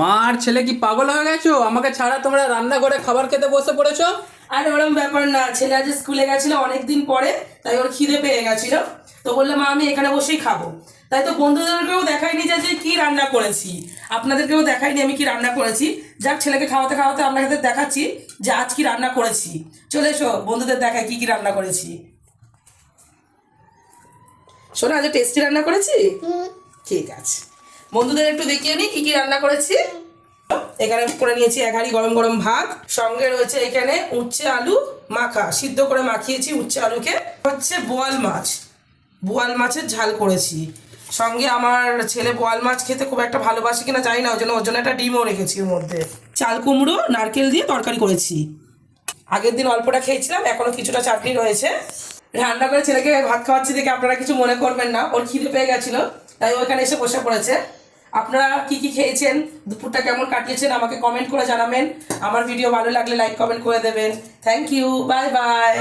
মা আর ছেলে কি পাগল হয়ে গেছো? আমাকে ছাড়া তোমরা রান্না করে খাবার খেতে বসে পড়েছো? আর ওরকম ব্যাপার না, ছেলে আজ স্কুলে গেছিল অনেকদিন পরে, তাই ওর খিদে পেয়ে গেছিল। তো বললাম মা আমি এখানে বসেই খাবো। তাই তো বন্ধুদেরকেও দেখাইনি যে কি রান্না করেছি, আপনাদেরকেও দেখাইনি আমি কি রান্না করেছি। যাক, ছেলেকে খাওয়াতে খাওয়াতে আপনাদের দেখাচ্ছি যে আজ কি রান্না করেছি। চলে এসো, বন্ধুদের দেখাই কি কি রান্না করেছি। শোনো, আজ টেস্টি রান্না করেছি। ঠিক আছে, বন্ধুদের একটু দেখিয়ে নিই কি কি রান্না করেছি। এখানে করে নিয়েছি এক হাঁড়ি গরম গরম ভাত, সঙ্গে রয়েছে এখানে উচ্ছে আলু মাখা, সিদ্ধ করে মাখিয়েছি উচ্ছে আলুকে। হচ্ছে বোয়াল মাছ, বোয়াল মাছের ঝাল করেছি। সঙ্গে আমার ছেলে বোয়াল মাছ খেতে খুব একটা ভালোবাসে কিনা জানি না, ওর জন্য একটা ডিমও রেখেছি ওর মধ্যে। চাল কুমড়ো নারকেল দিয়ে তরকারি করেছি। আগের দিন অল্পটা খেয়েছিলাম, এখনো কিছুটা চাটনি রয়েছে। রান্না করে ছেলেকে ভাত খাওয়াচ্ছি দেখে আপনারা কিছু মনে করবেন না, ওর খিদে পেয়ে গেছিল তাই ওইখানে এসে বসে পড়েছে। আপনারা কি কি খেয়েছেন, দুপুরটা কেমন কাটিয়েছেন আমাকে কমেন্ট করে জানাবেন। আমার ভিডিও ভালো লাগলে লাইক কমেন্ট করে দেবেন। Thank you, bye by.